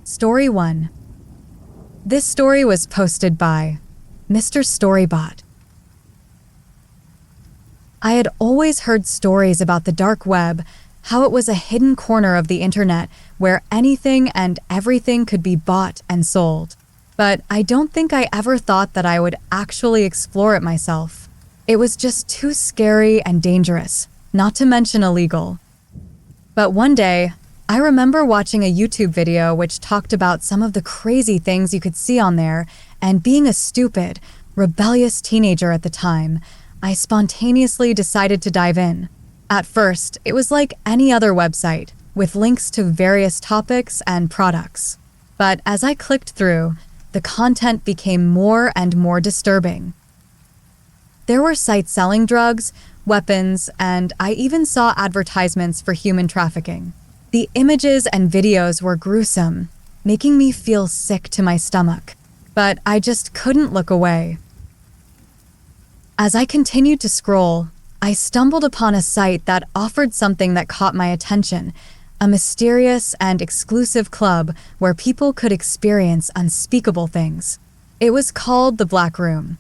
Story 1. This story was posted by Mr. Storybot. I had always heard stories about the dark web, how it was a hidden corner of the internet where anything and everything could be bought and sold. But I don't think I ever thought that I would actually explore it myself. It was just too scary and dangerous, not to mention illegal. But one day, I remember watching a YouTube video which talked about some of the crazy things you could see on there, and being a stupid, rebellious teenager at the time, I spontaneously decided to dive in. At first, it was like any other website, with links to various topics and products. But as I clicked through, the content became more and more disturbing. There were sites selling drugs, weapons, and I even saw advertisements for human trafficking. The images and videos were gruesome, making me feel sick to my stomach, but I just couldn't look away. As I continued to scroll, I stumbled upon a site that offered something that caught my attention, a mysterious and exclusive club where people could experience unspeakable things. It was called the Black Room.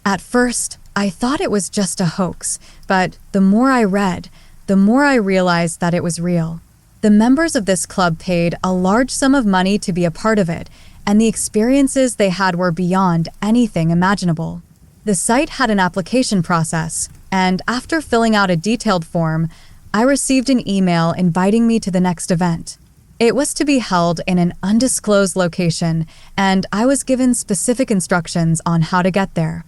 At first, I thought it was just a hoax, but the more I read, the more I realized that it was real. The members of this club paid a large sum of money to be a part of it, and the experiences they had were beyond anything imaginable. The site had an application process, and after filling out a detailed form, I received an email inviting me to the next event. It was to be held in an undisclosed location, and I was given specific instructions on how to get there.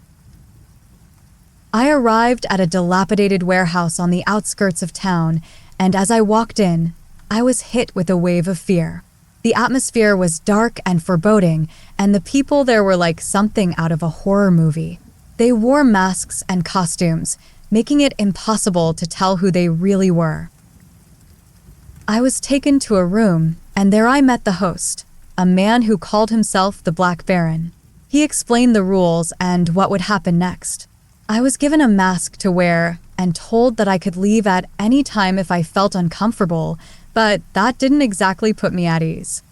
I arrived at a dilapidated warehouse on the outskirts of town, and as I walked in, I was hit with a wave of fear. The atmosphere was dark and foreboding, and the people there were like something out of a horror movie. They wore masks and costumes, making it impossible to tell who they really were. I was taken to a room, and there I met the host, a man who called himself the Black Baron. He explained the rules and what would happen next. I was given a mask to wear and told that I could leave at any time if I felt uncomfortable, but that didn't exactly put me at ease.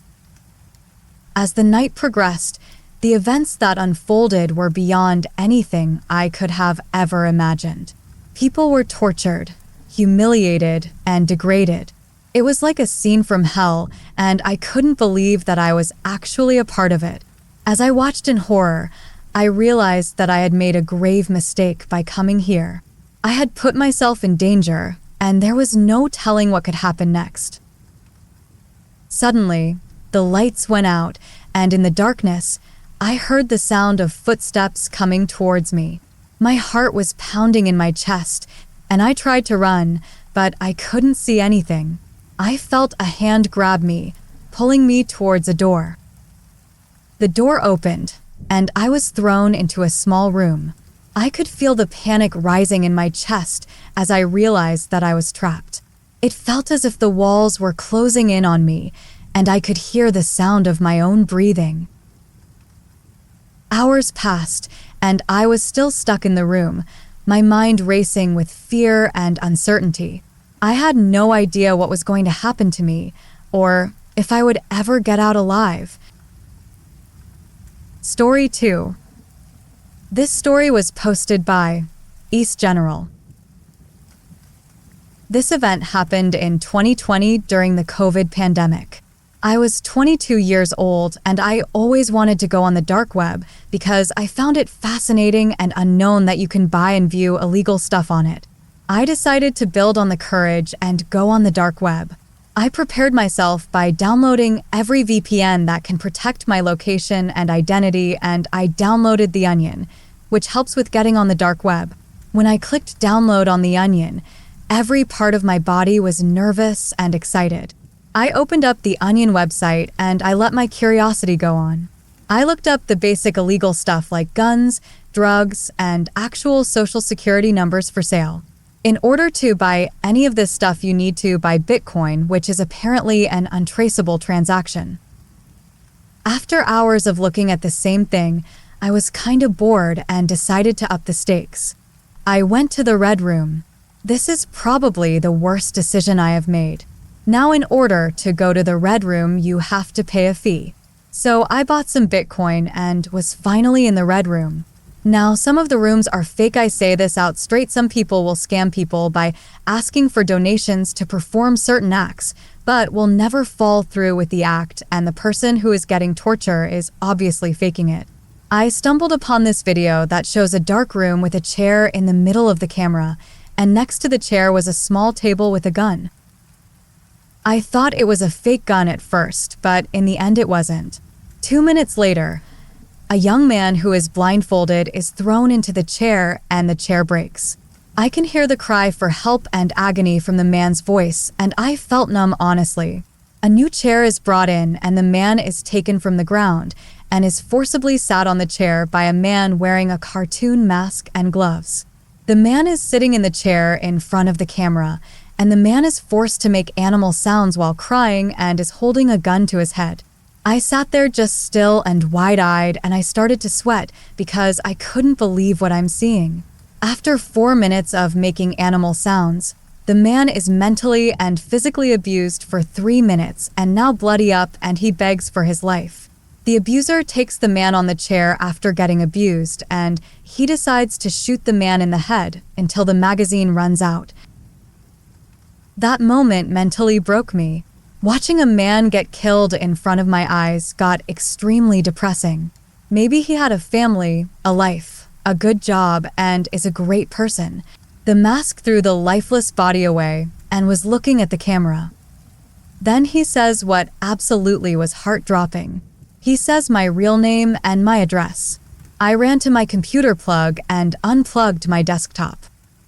As the night progressed, the events that unfolded were beyond anything I could have ever imagined. People were tortured, humiliated, and degraded. It was like a scene from hell, and I couldn't believe that I was actually a part of it. As I watched in horror, I realized that I had made a grave mistake by coming here. I had put myself in danger, and there was no telling what could happen next. Suddenly, the lights went out, and in the darkness, I heard the sound of footsteps coming towards me. My heart was pounding in my chest, and I tried to run, but I couldn't see anything. I felt a hand grab me, pulling me towards a door. The door opened, and I was thrown into a small room. I could feel the panic rising in my chest as I realized that I was trapped. It felt as if the walls were closing in on me, and I could hear the sound of my own breathing. Hours passed, and I was still stuck in the room, my mind racing with fear and uncertainty. I had no idea what was going to happen to me, or if I would ever get out alive. Story 2. This story was posted by East General. This event happened in 2020 during the COVID pandemic. I was 22 years old, and I always wanted to go on the dark web because I found it fascinating and unknown that you can buy and view illegal stuff on it. I decided to build on the courage and go on the dark web. I prepared myself by downloading every VPN that can protect my location and identity, and I downloaded The Onion, which helps with getting on the dark web. When I clicked download on The Onion, every part of my body was nervous and excited. I opened up the Onion website and I let my curiosity go on. I looked up the basic illegal stuff like guns, drugs, and actual social security numbers for sale. In order to buy any of this stuff, you need to buy Bitcoin, which is apparently an untraceable transaction. After hours of looking at the same thing, I was kind of bored and decided to up the stakes. I went to the Red Room. This is probably the worst decision I have made. Now, in order to go to the red room, you have to pay a fee. So I bought some Bitcoin and was finally in the red room. Now, some of the rooms are fake. I say this out straight. Some people will scam people by asking for donations to perform certain acts, but will never fall through with the act, and the person who is getting torture is obviously faking it. I stumbled upon this video that shows a dark room with a chair in the middle of the camera, and next to the chair was a small table with a gun. I thought it was a fake gun at first, but in the end it wasn't. 2 minutes later, a young man who is blindfolded is thrown into the chair and the chair breaks. I can hear the cry for help and agony from the man's voice, and I felt numb, honestly. A new chair is brought in, and the man is taken from the ground and is forcibly sat on the chair by a man wearing a cartoon mask and gloves. The man is sitting in the chair in front of the camera, and the man is forced to make animal sounds while crying and is holding a gun to his head. I sat there just still and wide-eyed, and I started to sweat because I couldn't believe what I'm seeing. After 4 minutes of making animal sounds, the man is mentally and physically abused for 3 minutes and now bloody up, and he begs for his life. The abuser takes the man on the chair after getting abused, and he decides to shoot the man in the head until the magazine runs out. That moment mentally broke me. Watching a man get killed in front of my eyes got extremely depressing. Maybe he had a family, a life, a good job, and is a great person. The mask threw the lifeless body away and was looking at the camera. Then he says what absolutely was heart-dropping. He says my real name and my address. I ran to my computer plug and unplugged my desktop.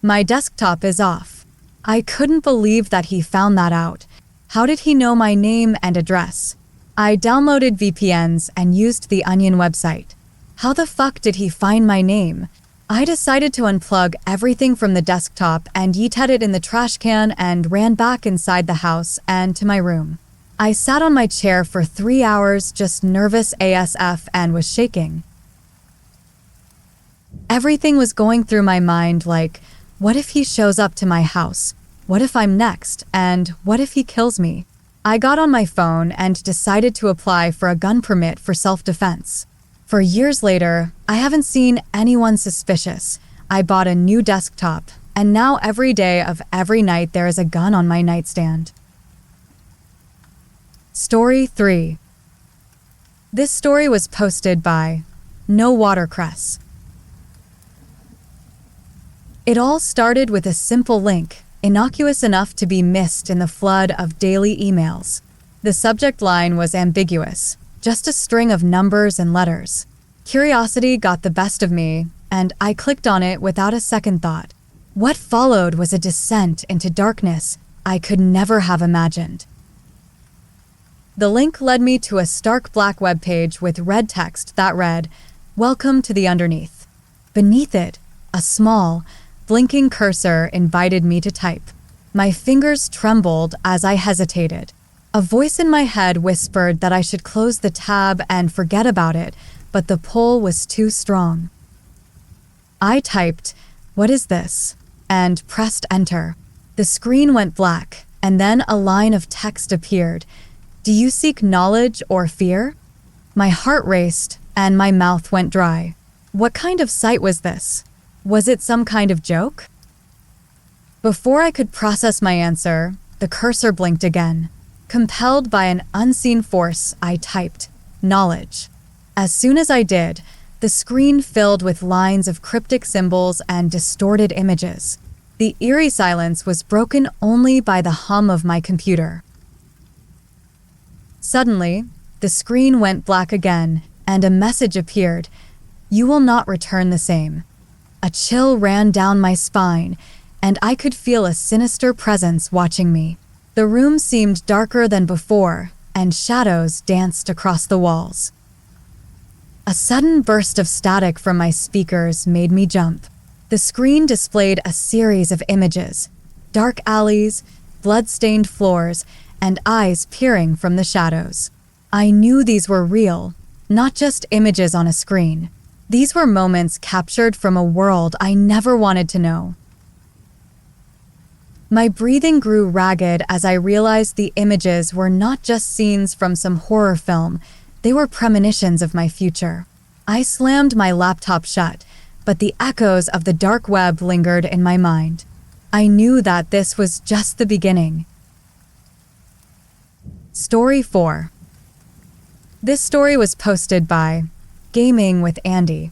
My desktop is off. I couldn't believe that he found that out. How did he know my name and address? I downloaded VPNs and used the Onion website. How the fuck did he find my name? I decided to unplug everything from the desktop and yeeted it in the trash can and ran back inside the house and to my room. I sat on my chair for 3 hours, just nervous ASF, and was shaking. Everything was going through my mind, like, what if he shows up to my house? What if I'm next? And what if he kills me? I got on my phone and decided to apply for a gun permit for self-defense. For years later, I haven't seen anyone suspicious. I bought a new desktop, and now every day of every night there is a gun on my nightstand. Story 3. This story was posted by No Watercress. It all started with a simple link, innocuous enough to be missed in the flood of daily emails. The subject line was ambiguous, just a string of numbers and letters. Curiosity got the best of me, and I clicked on it without a second thought. What followed was a descent into darkness I could never have imagined. The link led me to a stark black webpage with red text that read, "Welcome to the Underneath." Beneath it, a small, blinking cursor invited me to type. My fingers trembled as I hesitated. A voice in my head whispered that I should close the tab and forget about it, but the pull was too strong. I typed, "What is this?" and pressed enter. The screen went black, and then a line of text appeared. "Do you seek knowledge or fear?" My heart raced, and my mouth went dry. What kind of site was this? Was it some kind of joke? Before I could process my answer, the cursor blinked again. Compelled by an unseen force, I typed, "Knowledge." As soon as I did, the screen filled with lines of cryptic symbols and distorted images. The eerie silence was broken only by the hum of my computer. Suddenly, the screen went black again, and a message appeared, "You will not return the same." A chill ran down my spine, and I could feel a sinister presence watching me. The room seemed darker than before, and shadows danced across the walls. A sudden burst of static from my speakers made me jump. The screen displayed a series of images, dark alleys, blood-stained floors, and eyes peering from the shadows. I knew these were real, not just images on a screen. These were moments captured from a world I never wanted to know. My breathing grew ragged as I realized the images were not just scenes from some horror film, they were premonitions of my future. I slammed my laptop shut, but the echoes of the dark web lingered in my mind. I knew that this was just the beginning. Story 4. This story was posted by Gaming with Andy.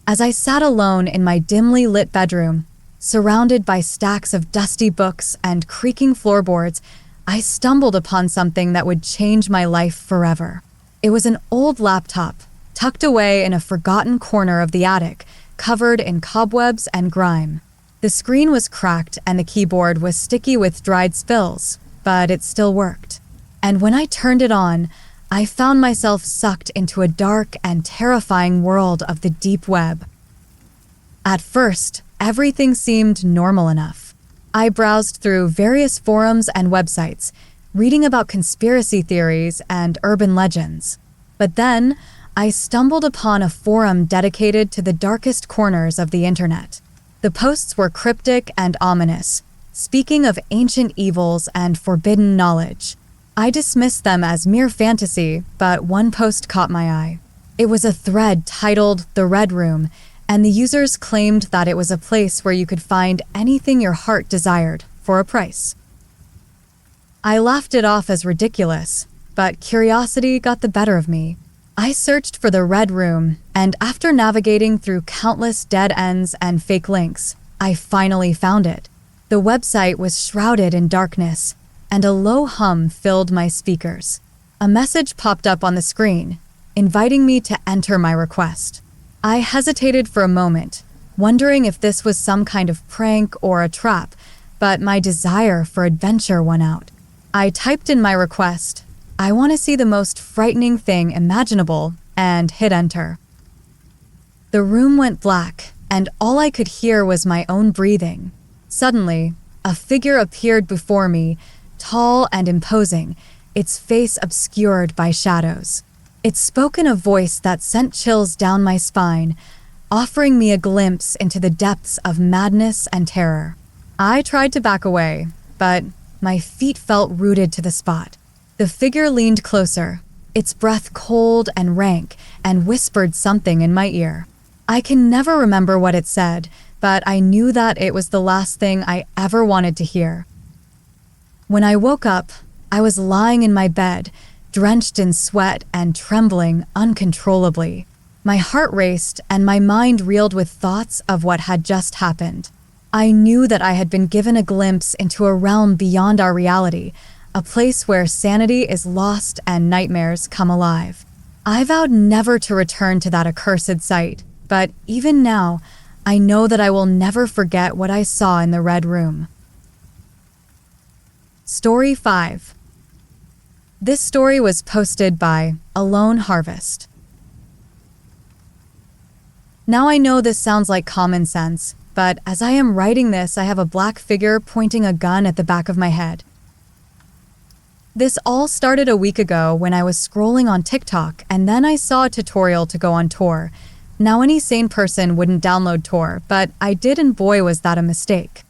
As I sat alone in my dimly lit bedroom, surrounded by stacks of dusty books and creaking floorboards, I stumbled upon something that would change my life forever. It was an old laptop, tucked away in a forgotten corner of the attic, covered in cobwebs and grime. The screen was cracked and the keyboard was sticky with dried spills, but it still worked. And when I turned it on, I found myself sucked into a dark and terrifying world of the deep web. At first, everything seemed normal enough. I browsed through various forums and websites, reading about conspiracy theories and urban legends. But then, I stumbled upon a forum dedicated to the darkest corners of the internet. The posts were cryptic and ominous, speaking of ancient evils and forbidden knowledge. I dismissed them as mere fantasy, but one post caught my eye. It was a thread titled The Red Room, and the users claimed that it was a place where you could find anything your heart desired for a price. I laughed it off as ridiculous, but curiosity got the better of me. I searched for the Red Room, and after navigating through countless dead ends and fake links, I finally found it. The website was shrouded in darkness, and a low hum filled my speakers. A message popped up on the screen, inviting me to enter my request. I hesitated for a moment, wondering if this was some kind of prank or a trap, but my desire for adventure won out. I typed in my request, "I want to see the most frightening thing imaginable," and hit enter. The room went black, and all I could hear was my own breathing. Suddenly, a figure appeared before me, tall and imposing, its face obscured by shadows. It spoke in a voice that sent chills down my spine, offering me a glimpse into the depths of madness and terror. I tried to back away, but my feet felt rooted to the spot. The figure leaned closer, its breath cold and rank, and whispered something in my ear. I can never remember what it said, but I knew that it was the last thing I ever wanted to hear. When I woke up, I was lying in my bed, drenched in sweat and trembling uncontrollably. My heart raced and my mind reeled with thoughts of what had just happened. I knew that I had been given a glimpse into a realm beyond our reality, a place where sanity is lost and nightmares come alive. I vowed never to return to that accursed site, but even now, I know that I will never forget what I saw in the Red Room. Story 5. This story was posted by Alone Harvest. Now I know this sounds like common sense, but as I am writing this, I have a black figure pointing a gun at the back of my head. This all started a week ago when I was scrolling on TikTok, and then I saw a tutorial to go on Tor. Now any sane person wouldn't download Tor, but I did, and boy was that a mistake.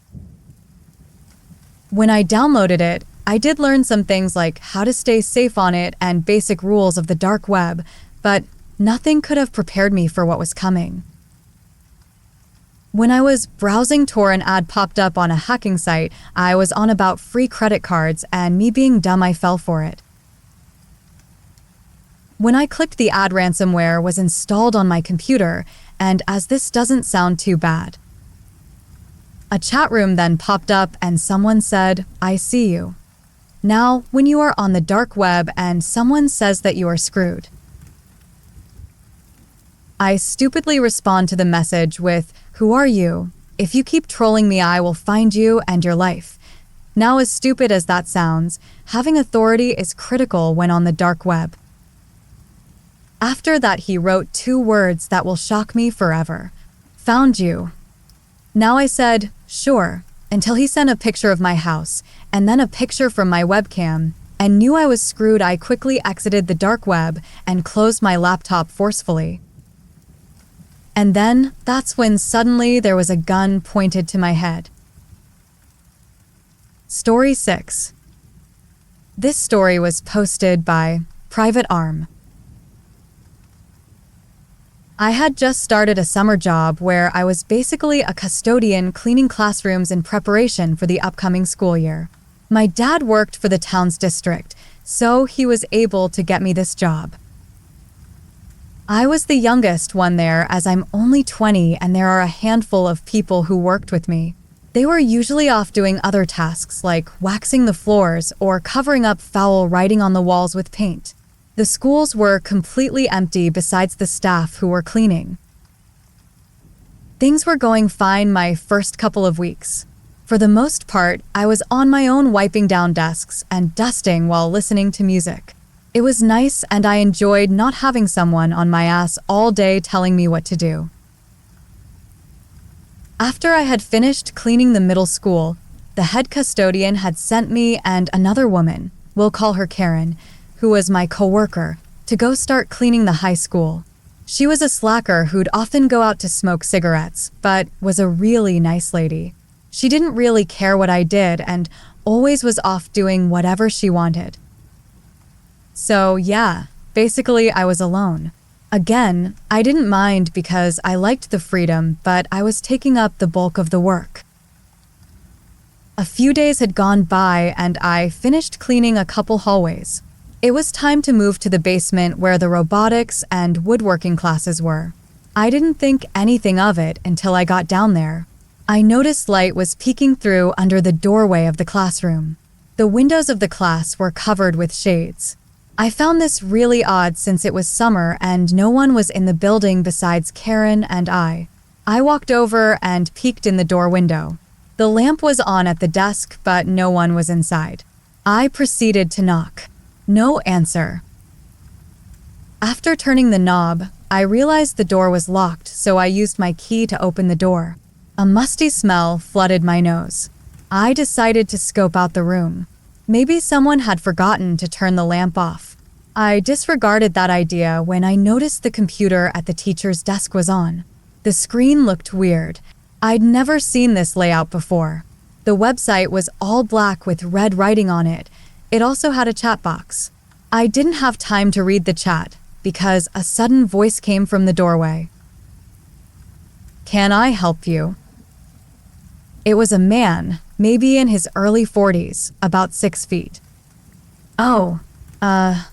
When I downloaded it, I did learn some things like how to stay safe on it and basic rules of the dark web, but nothing could have prepared me for what was coming. When I was browsing Tor, an ad popped up on a hacking site. I was on about free credit cards, and me being dumb, I fell for it. When I clicked, the ad, ransomware was installed on my computer, and as this doesn't sound too bad. A chat room then popped up and someone said, "I see you." Now, when you are on the dark web and someone says that you are screwed, I stupidly respond to the message with, "Who are you? If you keep trolling me, I will find you and your life." Now, as stupid as that sounds, having authority is critical when on the dark web. After that, he wrote 2 words that will shock me forever. "Found you." Now I said, "Sure," until he sent a picture of my house, and then a picture from my webcam, and knew I was screwed. I quickly exited the dark web and closed my laptop forcefully. And then that's when suddenly there was a gun pointed to my head. Story 6. This story was posted by Private Arm. I had just started a summer job where I was basically a custodian cleaning classrooms in preparation for the upcoming school year. My dad worked for the town's district, so he was able to get me this job. I was the youngest one there, as I'm only 20 and there are a handful of people who worked with me. They were usually off doing other tasks like waxing the floors or covering up foul writing on the walls with paint. The schools were completely empty besides the staff who were cleaning. Things were going fine my first couple of weeks. For the most part, I was on my own wiping down desks and dusting while listening to music. It was nice and I enjoyed not having someone on my ass all day telling me what to do. After I had finished cleaning the middle school, the head custodian had sent me and another woman, we'll call her Karen, who was my coworker, to go start cleaning the high school. She was a slacker who'd often go out to smoke cigarettes, but was a really nice lady. She didn't really care what I did and always was off doing whatever she wanted. So yeah, basically I was alone. Again, I didn't mind because I liked the freedom, but I was taking up the bulk of the work. A few days had gone by and I finished cleaning a couple hallways. It was time to move to the basement where the robotics and woodworking classes were. I didn't think anything of it until I got down there. I noticed light was peeking through under the doorway of the classroom. The windows of the class were covered with shades. I found this really odd since it was summer and no one was in the building besides Karen and I. I walked over and peeked in the door window. The lamp was on at the desk, but no one was inside. I proceeded to knock. No answer. After turning the knob, I realized the door was locked, so I used my key to open the door. A musty smell flooded my nose. I decided to scope out the room. Maybe someone had forgotten to turn the lamp off. I disregarded that idea when I noticed the computer at the teacher's desk was on. The screen looked weird. I'd never seen this layout before. The website was all black with red writing on it. It also had a chat box. I didn't have time to read the chat because a sudden voice came from the doorway. "Can I help you?" It was a man, maybe in his early 40s, about 6 feet. "Oh,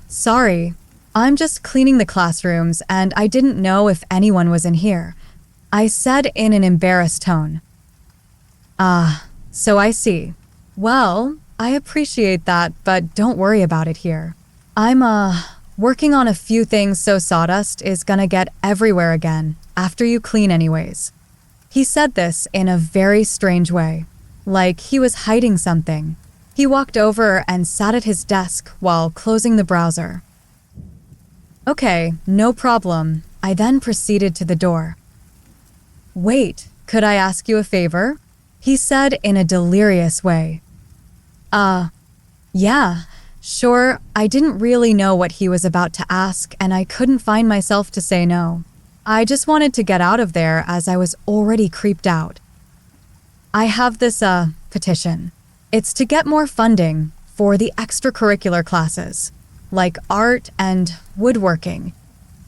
sorry. I'm just cleaning the classrooms and I didn't know if anyone was in here," I said in an embarrassed tone. "Ah, so I see. Well, I appreciate that, but don't worry about it here. I'm, working on a few things so sawdust is gonna get everywhere again, after you clean anyways." He said this in a very strange way, like he was hiding something. He walked over and sat at his desk while closing the browser. "Okay, no problem." I then proceeded to the door. "Wait, could I ask you a favor?" he said in a delirious way. Yeah, sure." I didn't really know what he was about to ask and I couldn't find myself to say no. I just wanted to get out of there as I was already creeped out. "I have this, petition. It's to get more funding for the extracurricular classes, like art and woodworking."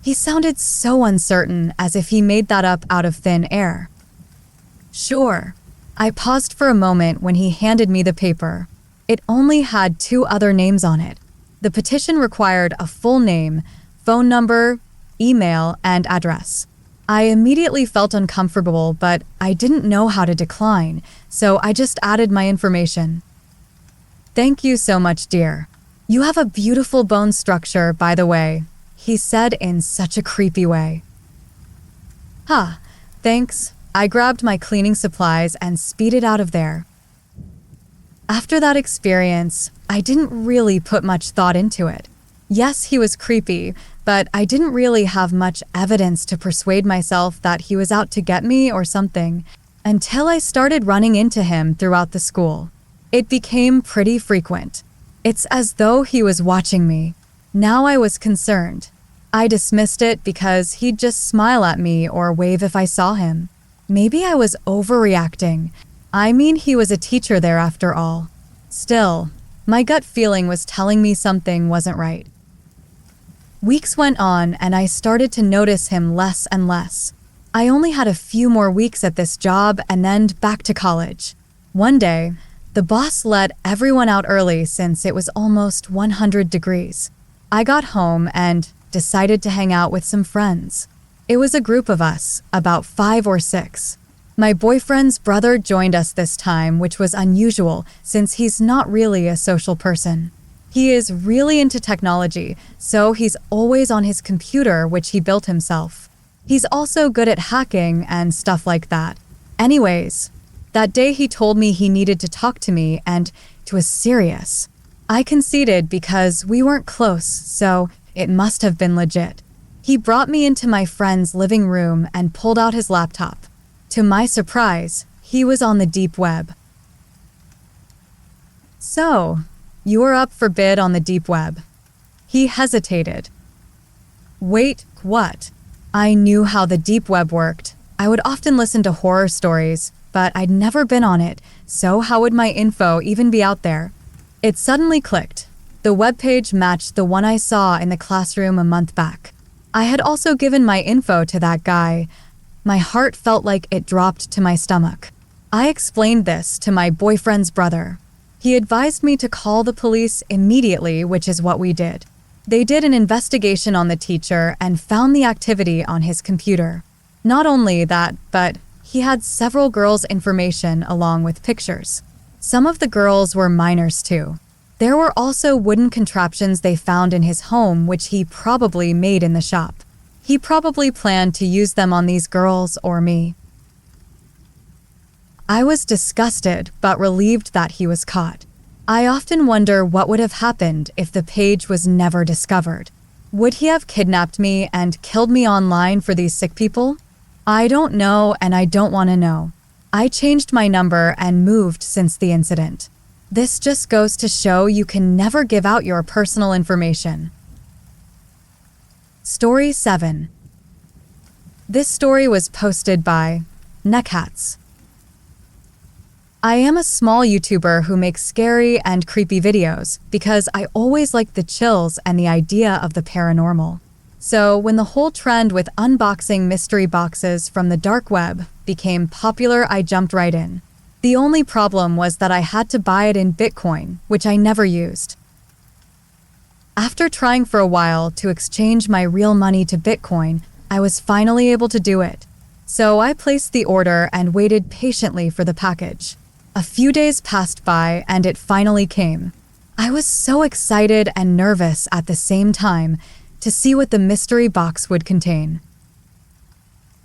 He sounded so uncertain, as if he made that up out of thin air. "Sure." I paused for a moment when he handed me the paper. It only had 2 other names on it. The petition required a full name, phone number, email, and address. I immediately felt uncomfortable, but I didn't know how to decline, so I just added my information. "Thank you so much, dear. You have a beautiful bone structure, by the way," he said in such a creepy way. "Huh, thanks." I grabbed my cleaning supplies and speeded out of there. After that experience, I didn't really put much thought into it. Yes, he was creepy, but I didn't really have much evidence to persuade myself that he was out to get me or something, until I started running into him throughout the school. It became pretty frequent. It's as though he was watching me. Now I was concerned. I dismissed it because he'd just smile at me or wave if I saw him. Maybe I was overreacting. I mean, he was a teacher there after all. Still, my gut feeling was telling me something wasn't right. Weeks went on and I started to notice him less and less. I only had a few more weeks at this job and then back to college. One day, the boss let everyone out early since it was almost 100 degrees. I got home and decided to hang out with some friends. It was a group of us, about 5 or 6. My boyfriend's brother joined us this time, which was unusual since he's not really a social person. He is really into technology, so he's always on his computer, which he built himself. He's also good at hacking and stuff like that. Anyways, that day he told me he needed to talk to me and it was serious. I conceded because we weren't close, so it must have been legit. He brought me into my friend's living room and pulled out his laptop. To my surprise, he was on the deep web. "So, you were up for bid on the deep web." He hesitated. "Wait, what?" I knew how the deep web worked. I would often listen to horror stories, but I'd never been on it, so how would my info even be out there? It suddenly clicked. The webpage matched the one I saw in the classroom a month back. I had also given my info to that guy. My heart felt like it dropped to my stomach. I explained this to my boyfriend's brother. He advised me to call the police immediately, which is what we did. They did an investigation on the teacher and found the activity on his computer. Not only that, but he had several girls' information along with pictures. Some of the girls were minors too. There were also wooden contraptions they found in his home, which he probably made in the shop. He probably planned to use them on these girls or me. I was disgusted, but relieved that he was caught. I often wonder what would have happened if the page was never discovered. Would he have kidnapped me and killed me online for these sick people? I don't know, and I don't want to know. I changed my number and moved since the incident. This just goes to show you can never give out your personal information. Story 7. This story was posted by Neckhats. I am a small YouTuber who makes scary and creepy videos because I always like the chills and the idea of the paranormal. So when the whole trend with unboxing mystery boxes from the dark web became popular, I jumped right in. The only problem was that I had to buy it in Bitcoin, which I never used. After trying for a while to exchange my real money to Bitcoin, I was finally able to do it. So I placed the order and waited patiently for the package. A few days passed by and it finally came. I was so excited and nervous at the same time to see what the mystery box would contain.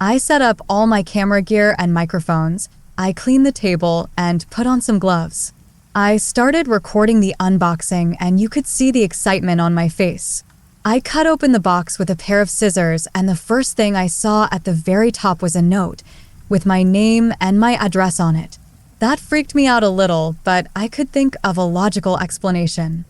I set up all my camera gear and microphones, I cleaned the table and put on some gloves. I started recording the unboxing and you could see the excitement on my face. I cut open the box with a pair of scissors and the first thing I saw at the very top was a note with my name and my address on it. That freaked me out a little, but I could think of a logical explanation.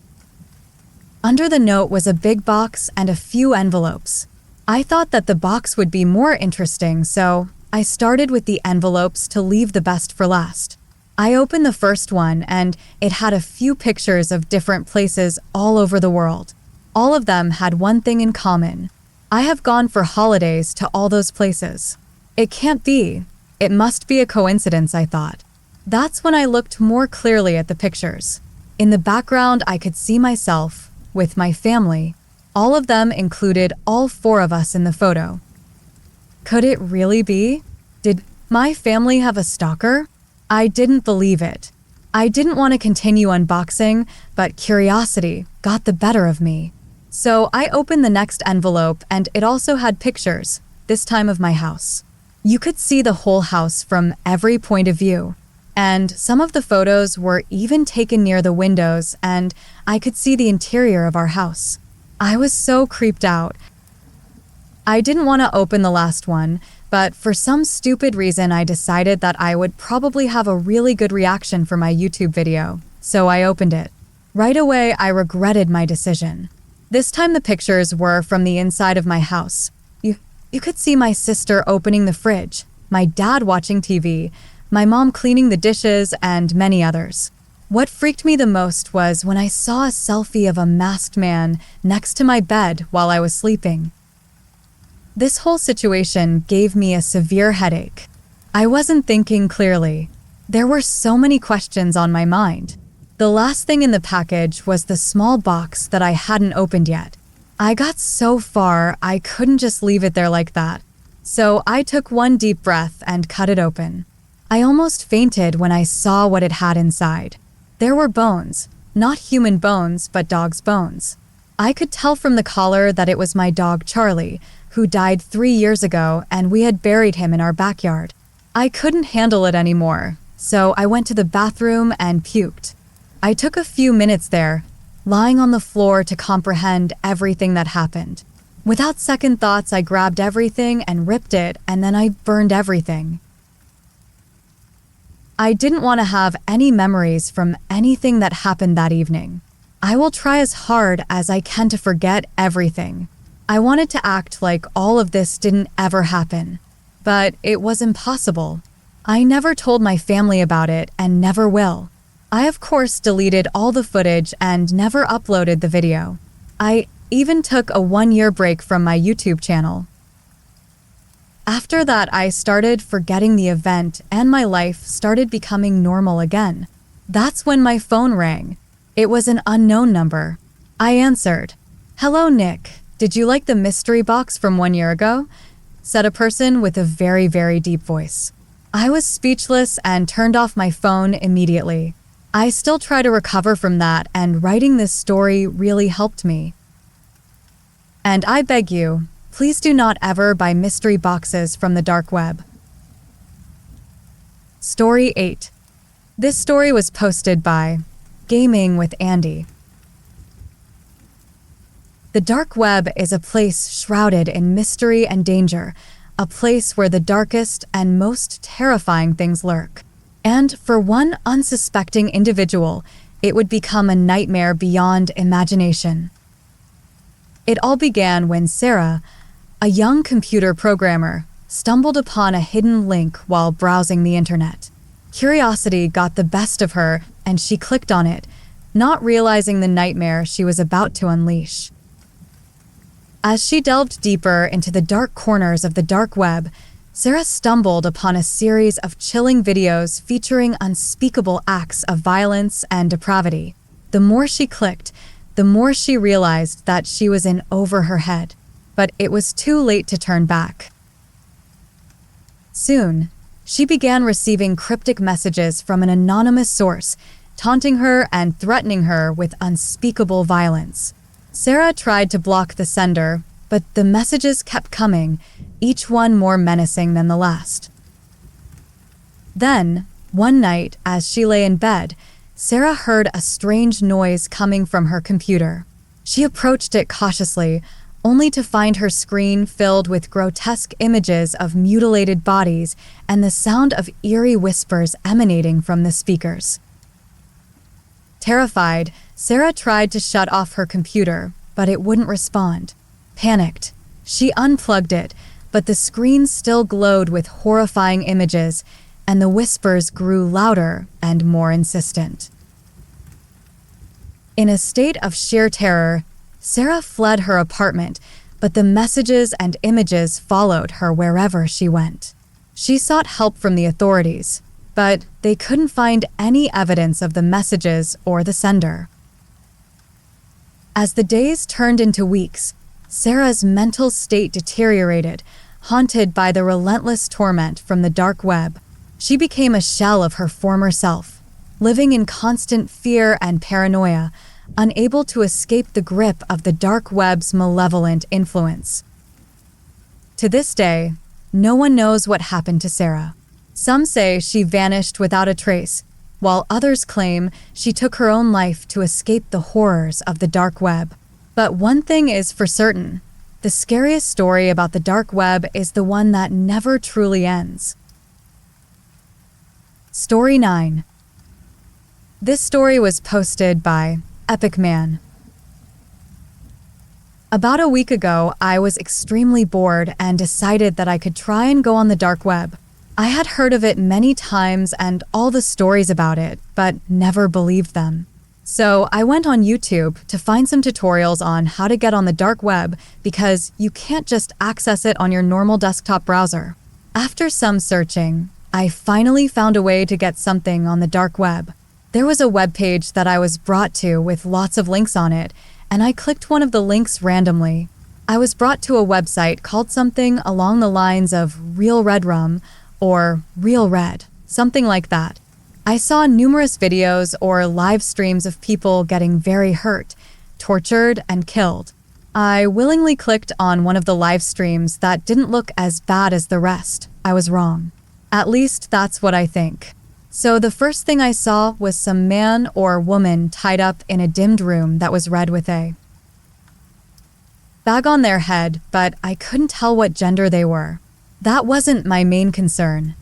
Under the note was a big box and a few envelopes. I thought that the box would be more interesting, so I started with the envelopes to leave the best for last. I opened the first one and it had a few pictures of different places all over the world. All of them had one thing in common. I have gone for holidays to all those places. It can't be. It must be a coincidence, I thought. That's when I looked more clearly at the pictures. In the background, I could see myself with my family. All of them included all 4 of us in the photo. Could it really be? Did my family have a stalker? I didn't believe it. I didn't want to continue unboxing, but curiosity got the better of me. So I opened the next envelope and it also had pictures, this time of my house. You could see the whole house from every point of view. And some of the photos were even taken near the windows and I could see the interior of our house. I was so creeped out. I didn't want to open the last one, but for some stupid reason I decided that I would probably have a really good reaction for my YouTube video, so I opened it. Right away I regretted my decision. This time the pictures were from the inside of my house. You could see my sister opening the fridge, my dad watching TV, my mom cleaning the dishes, and many others. What freaked me the most was when I saw a selfie of a masked man next to my bed while I was sleeping. This whole situation gave me a severe headache. I wasn't thinking clearly. There were so many questions on my mind. The last thing in the package was the small box that I hadn't opened yet. I got so far, I couldn't just leave it there like that. So I took one deep breath and cut it open. I almost fainted when I saw what it had inside. There were bones, not human bones, but dog's bones. I could tell from the collar that it was my dog Charlie, who died 3 years ago, and we had buried him in our backyard. I couldn't handle it anymore, so I went to the bathroom and puked. I took a few minutes there, lying on the floor to comprehend everything that happened. Without second thoughts, I grabbed everything and ripped it, and then I burned everything. I didn't want to have any memories from anything that happened that evening. I will try as hard as I can to forget everything. I wanted to act like all of this didn't ever happen, but it was impossible. I never told my family about it and never will. I, of course, deleted all the footage and never uploaded the video. I even took a 1-year break from my YouTube channel. After that, I started forgetting the event and my life started becoming normal again. That's when my phone rang. It was an unknown number. I answered. "Hello, Nick. Did you like the mystery box from 1 year ago?" said a person with a very, very deep voice. I was speechless and turned off my phone immediately. I still try to recover from that, and writing this story really helped me. And I beg you, please do not ever buy mystery boxes from the dark web. Story 8. This story was posted by Gaming with Andy. The dark web is a place shrouded in mystery and danger, a place where the darkest and most terrifying things lurk. And for one unsuspecting individual, it would become a nightmare beyond imagination. It all began when Sarah, a young computer programmer, stumbled upon a hidden link while browsing the internet. Curiosity got the best of her, and she clicked on it, not realizing the nightmare she was about to unleash. As she delved deeper into the dark corners of the dark web, Sarah stumbled upon a series of chilling videos featuring unspeakable acts of violence and depravity. The more she clicked, the more she realized that she was in over her head, but it was too late to turn back. Soon, she began receiving cryptic messages from an anonymous source, taunting her and threatening her with unspeakable violence. Sarah tried to block the sender, but the messages kept coming, each one more menacing than the last. Then, one night, as she lay in bed, Sarah heard a strange noise coming from her computer. She approached it cautiously, only to find her screen filled with grotesque images of mutilated bodies and the sound of eerie whispers emanating from the speakers. Terrified, Sarah tried to shut off her computer, but it wouldn't respond. Panicked, she unplugged it, but the screen still glowed with horrifying images, and the whispers grew louder and more insistent. In a state of sheer terror, Sarah fled her apartment, but the messages and images followed her wherever she went. She sought help from the authorities, but they couldn't find any evidence of the messages or the sender. As the days turned into weeks, Sarah's mental state deteriorated, haunted by the relentless torment from the dark web. She became a shell of her former self, living in constant fear and paranoia, unable to escape the grip of the dark web's malevolent influence. To this day, no one knows what happened to Sarah. Some say she vanished without a trace, while others claim she took her own life to escape the horrors of the dark web. But one thing is for certain, the scariest story about the dark web is the one that never truly ends. Story 9. This story was posted by Epic Man. About a week ago, I was extremely bored and decided that I could try and go on the dark web. I had heard of it many times and all the stories about it, but never believed them. So I went on YouTube to find some tutorials on how to get on the dark web because you can't just access it on your normal desktop browser. After some searching, I finally found a way to get something on the dark web. There was a web page that I was brought to with lots of links on it, and I clicked one of the links randomly. I was brought to a website called something along the lines of Real Red Rum or Real Red, something like that. I saw numerous videos or live streams of people getting very hurt, tortured, and killed. I willingly clicked on one of the live streams that didn't look as bad as the rest. I was wrong. At least that's what I think. So the first thing I saw was some man or woman tied up in a dimmed room that was red with a bag on their head, but I couldn't tell what gender they were. That wasn't my main concern.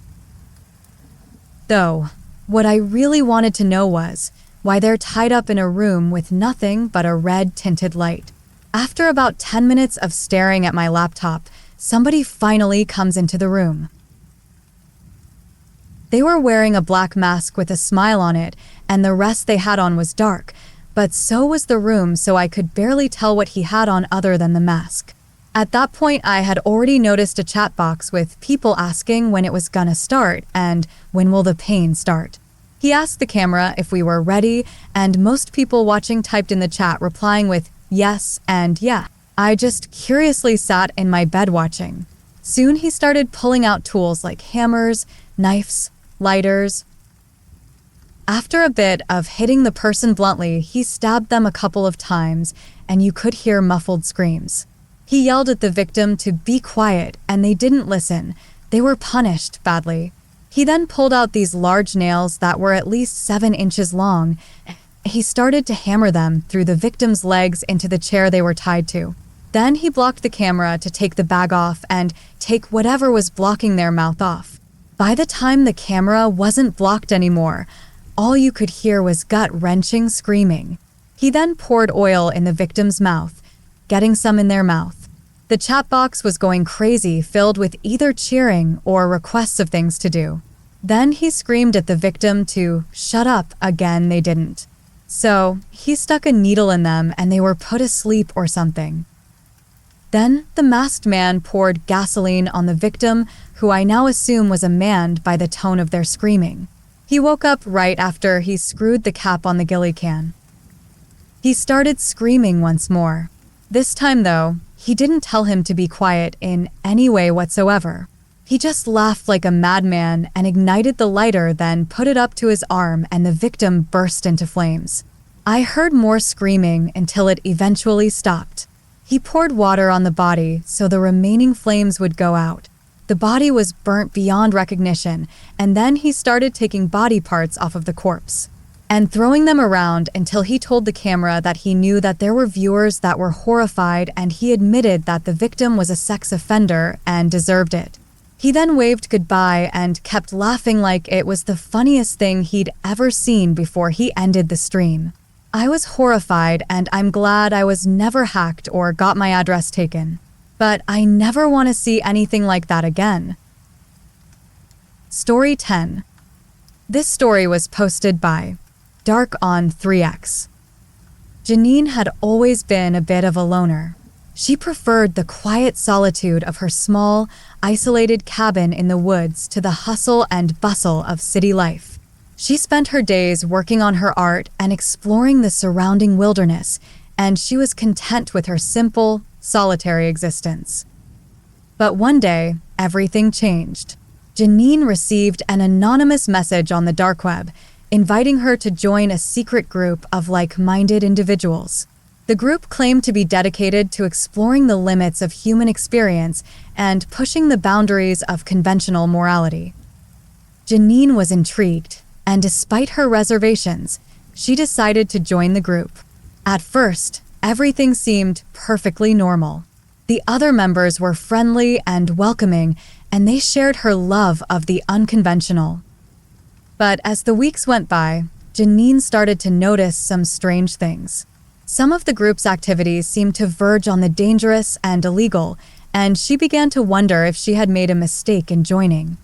Though, what I really wanted to know was why they're tied up in a room with nothing but a red tinted light. After about 10 minutes of staring at my laptop, somebody finally comes into the room. They were wearing a black mask with a smile on it, and the rest they had on was dark, but so was the room, so I could barely tell what he had on other than the mask. At that point, I had already noticed a chat box with people asking when it was gonna start and when will the pain start. He asked the camera if we were ready, and most people watching typed in the chat replying with yes and yeah. I just curiously sat in my bed watching. Soon he started pulling out tools like hammers, knives, lighters. After a bit of hitting the person bluntly, he stabbed them a couple of times, and you could hear muffled screams. He yelled at the victim to be quiet, and they didn't listen. They were punished badly. He then pulled out these large nails that were at least 7 inches long. He started to hammer them through the victim's legs into the chair they were tied to. Then he blocked the camera to take the bag off and take whatever was blocking their mouth off. By the time the camera wasn't blocked anymore, all you could hear was gut-wrenching screaming. He then poured oil in the victim's mouth, getting some in their mouth. The chat box was going crazy, filled with either cheering or requests of things to do. Then he screamed at the victim to shut up again. They didn't. So he stuck a needle in them and they were put asleep or something. Then the masked man poured gasoline on the victim, who I now assume was a man by the tone of their screaming. He woke up right after he screwed the cap on the ghillie can. He started screaming once more. This time, though, he didn't tell him to be quiet in any way whatsoever. He just laughed like a madman and ignited the lighter, then put it up to his arm, and the victim burst into flames. I heard more screaming until it eventually stopped. He poured water on the body so the remaining flames would go out. The body was burnt beyond recognition, and then he started taking body parts off of the corpse and throwing them around until he told the camera that he knew that there were viewers that were horrified, and he admitted that the victim was a sex offender and deserved it. He then waved goodbye and kept laughing like it was the funniest thing he'd ever seen before he ended the stream. I was horrified, and I'm glad I was never hacked or got my address taken. But I never want to see anything like that again. Story 10. This story was posted by Dark on 3X. Janine had always been a bit of a loner. She preferred the quiet solitude of her small, isolated cabin in the woods to the hustle and bustle of city life. She spent her days working on her art and exploring the surrounding wilderness, and she was content with her simple, solitary existence. But one day, everything changed. Janine received an anonymous message on the dark web, inviting her to join a secret group of like-minded individuals. The group claimed to be dedicated to exploring the limits of human experience and pushing the boundaries of conventional morality. Janine was intrigued, and despite her reservations, she decided to join the group. At first, everything seemed perfectly normal. The other members were friendly and welcoming, and they shared her love of the unconventional. But as the weeks went by, Janine started to notice some strange things. Some of the group's activities seemed to verge on the dangerous and illegal, and she began to wonder if she had made a mistake in joining.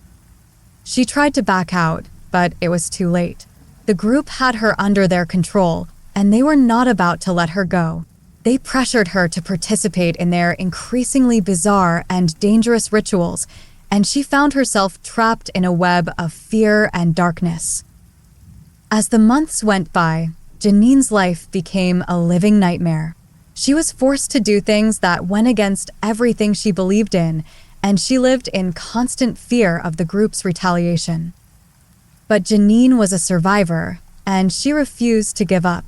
She tried to back out, but it was too late. The group had her under their control, and they were not about to let her go. They pressured her to participate in their increasingly bizarre and dangerous rituals, and she found herself trapped in a web of fear and darkness. As the months went by, Janine's life became a living nightmare. She was forced to do things that went against everything she believed in, and she lived in constant fear of the group's retaliation. But Janine was a survivor, and she refused to give up.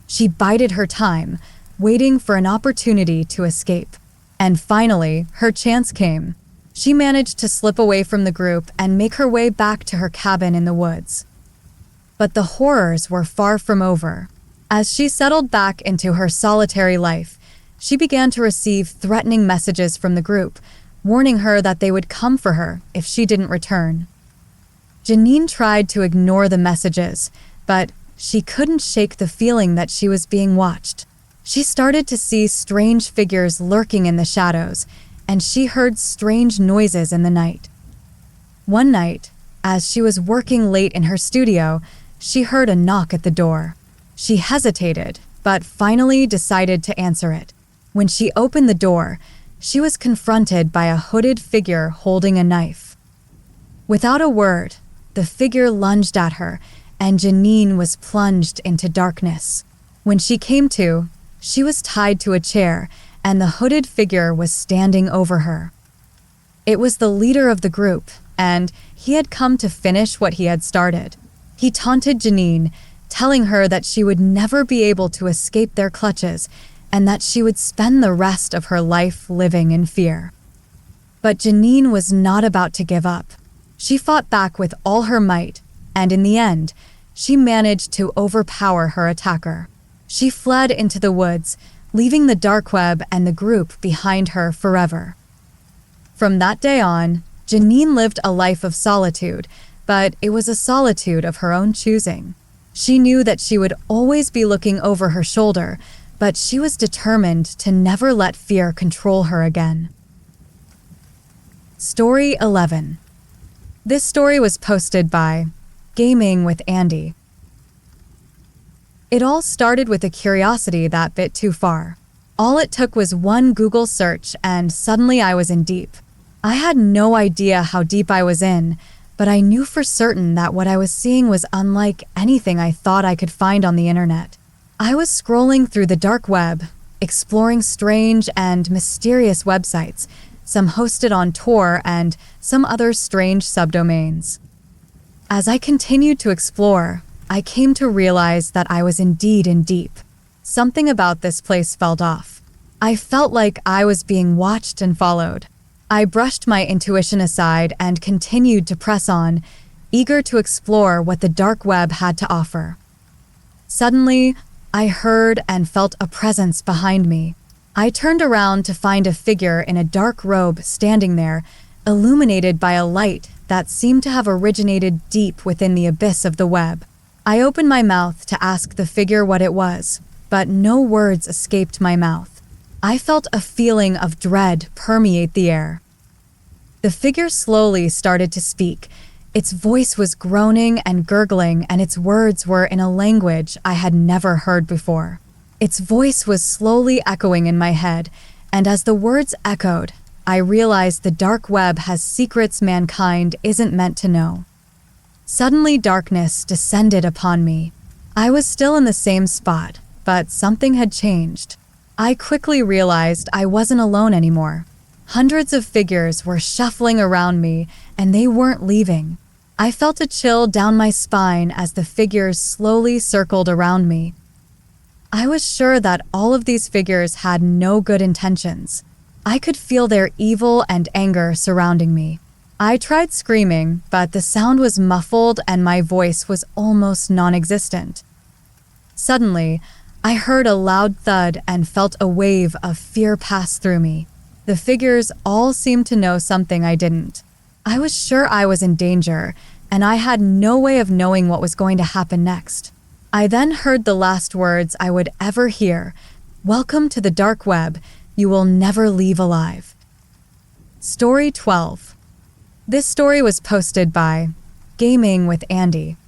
She bided her time, waiting for an opportunity to escape. And finally, her chance came. She managed to slip away from the group and make her way back to her cabin in the woods. But the horrors were far from over. As she settled back into her solitary life, she began to receive threatening messages from the group, warning her that they would come for her if she didn't return. Janine tried to ignore the messages, but she couldn't shake the feeling that she was being watched. She started to see strange figures lurking in the shadows, and she heard strange noises in the night. One night, as she was working late in her studio, she heard a knock at the door. She hesitated, but finally decided to answer it. When she opened the door, she was confronted by a hooded figure holding a knife. Without a word, the figure lunged at her, and Janine was plunged into darkness. When she came to, she was tied to a chair, and the hooded figure was standing over her. It was the leader of the group, and he had come to finish what he had started. He taunted Janine, telling her that she would never be able to escape their clutches, and that she would spend the rest of her life living in fear. But Janine was not about to give up. She fought back with all her might, and in the end, she managed to overpower her attacker. She fled into the woods, leaving the dark web and the group behind her forever. From that day on, Janine lived a life of solitude, but it was a solitude of her own choosing. She knew that she would always be looking over her shoulder, but she was determined to never let fear control her again. Story 11. This story was posted by Gaming with Andy. It all started with a curiosity that bit too far. All it took was one Google search, and suddenly I was in deep. I had no idea how deep I was in, but I knew for certain that what I was seeing was unlike anything I thought I could find on the internet. I was scrolling through the dark web, exploring strange and mysterious websites, some hosted on Tor and some other strange subdomains. As I continued to explore, I came to realize that I was indeed in deep. Something about this place felt off. I felt like I was being watched and followed. I brushed my intuition aside and continued to press on, eager to explore what the dark web had to offer. Suddenly, I heard and felt a presence behind me. I turned around to find a figure in a dark robe standing there, illuminated by a light that seemed to have originated deep within the abyss of the web. I opened my mouth to ask the figure what it was, but no words escaped my mouth. I felt a feeling of dread permeate the air. The figure slowly started to speak. Its voice was groaning and gurgling, and its words were in a language I had never heard before. Its voice was slowly echoing in my head, and as the words echoed, I realized the dark web has secrets mankind isn't meant to know. Suddenly, darkness descended upon me. I was still in the same spot, but something had changed. I quickly realized I wasn't alone anymore. Hundreds of figures were shuffling around me, and they weren't leaving. I felt a chill down my spine as the figures slowly circled around me. I was sure that all of these figures had no good intentions. I could feel their evil and anger surrounding me. I tried screaming, but the sound was muffled and my voice was almost non-existent. Suddenly, I heard a loud thud and felt a wave of fear pass through me. The figures all seemed to know something I didn't. I was sure I was in danger, and I had no way of knowing what was going to happen next. I then heard the last words I would ever hear. Welcome to the dark web. You will never leave alive. Story 12. This story was posted by Gaming with Andy.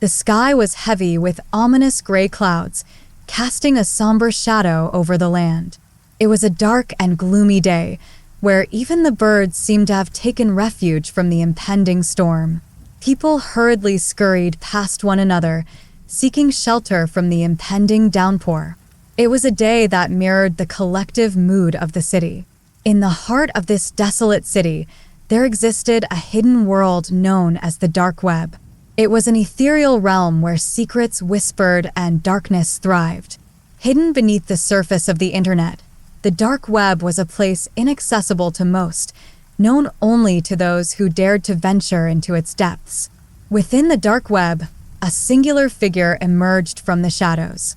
The sky was heavy with ominous gray clouds, casting a somber shadow over the land. It was a dark and gloomy day, where even the birds seemed to have taken refuge from the impending storm. People hurriedly scurried past one another, seeking shelter from the impending downpour. It was a day that mirrored the collective mood of the city. In the heart of this desolate city, there existed a hidden world known as the dark web. It was an ethereal realm where secrets whispered and darkness thrived. Hidden beneath the surface of the internet, the dark web was a place inaccessible to most, known only to those who dared to venture into its depths. Within the dark web, a singular figure emerged from the shadows.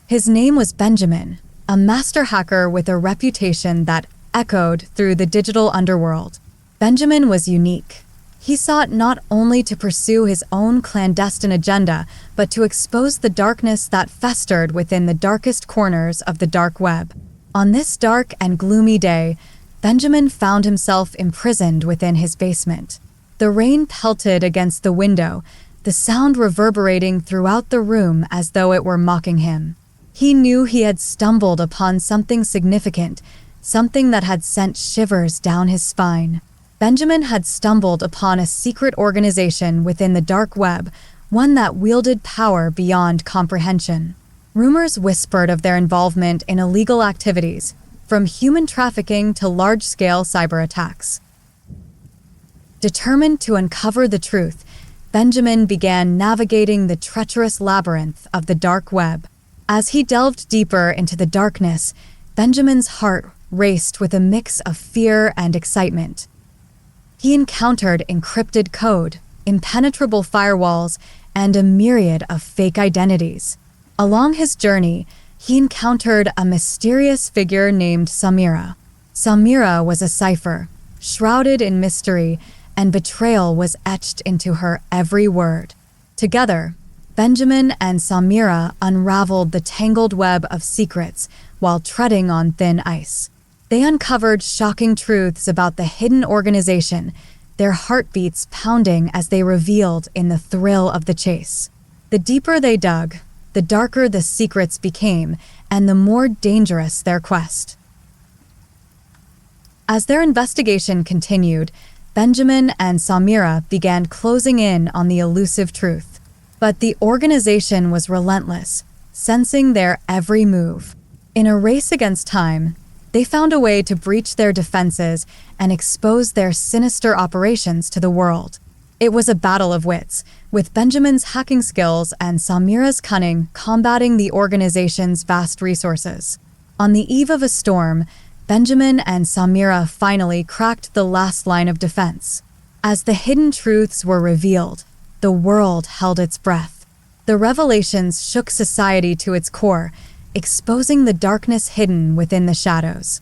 His name was Benjamin, a master hacker with a reputation that echoed through the digital underworld. Benjamin was unique. He sought not only to pursue his own clandestine agenda, but to expose the darkness that festered within the darkest corners of the dark web. On this dark and gloomy day, Benjamin found himself imprisoned within his basement. The rain pelted against the window, the sound reverberating throughout the room as though it were mocking him. He knew he had stumbled upon something significant, something that had sent shivers down his spine. Benjamin had stumbled upon a secret organization within the dark web, one that wielded power beyond comprehension. Rumors whispered of their involvement in illegal activities, from human trafficking to large-scale cyber attacks. Determined to uncover the truth, Benjamin began navigating the treacherous labyrinth of the dark web. As he delved deeper into the darkness, Benjamin's heart raced with a mix of fear and excitement. He encountered encrypted code, impenetrable firewalls, and a myriad of fake identities. Along his journey, he encountered a mysterious figure named Samira. Samira was a cipher, shrouded in mystery, and betrayal was etched into her every word. Together, Benjamin and Samira unraveled the tangled web of secrets while treading on thin ice. They uncovered shocking truths about the hidden organization, their heartbeats pounding as they revealed in the thrill of the chase. The deeper they dug, the darker the secrets became, and the more dangerous their quest. As their investigation continued, Benjamin and Samira began closing in on the elusive truth. But the organization was relentless, sensing their every move. In a race against time, they found a way to breach their defenses and expose their sinister operations to the world. It was a battle of wits, with Benjamin's hacking skills and Samira's cunning combating the organization's vast resources. On the eve of a storm, Benjamin and Samira finally cracked the last line of defense. As the hidden truths were revealed, the world held its breath. The revelations shook society to its core, exposing the darkness hidden within the shadows.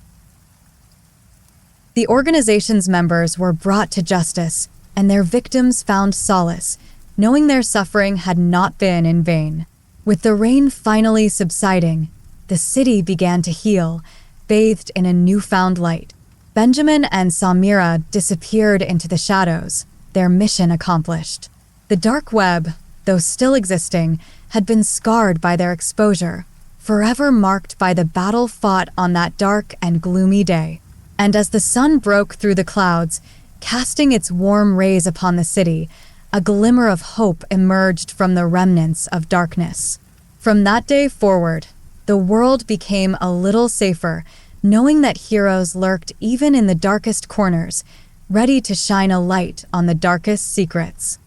The organization's members were brought to justice, and their victims found solace, knowing their suffering had not been in vain. With the rain finally subsiding, the city began to heal, bathed in a newfound light. Benjamin and Samira disappeared into the shadows, their mission accomplished. The dark web, though still existing, had been scarred by their exposure, forever marked by the battle fought on that dark and gloomy day. And as the sun broke through the clouds, casting its warm rays upon the city, a glimmer of hope emerged from the remnants of darkness. From that day forward, the world became a little safer, knowing that heroes lurked even in the darkest corners, ready to shine a light on the darkest secrets.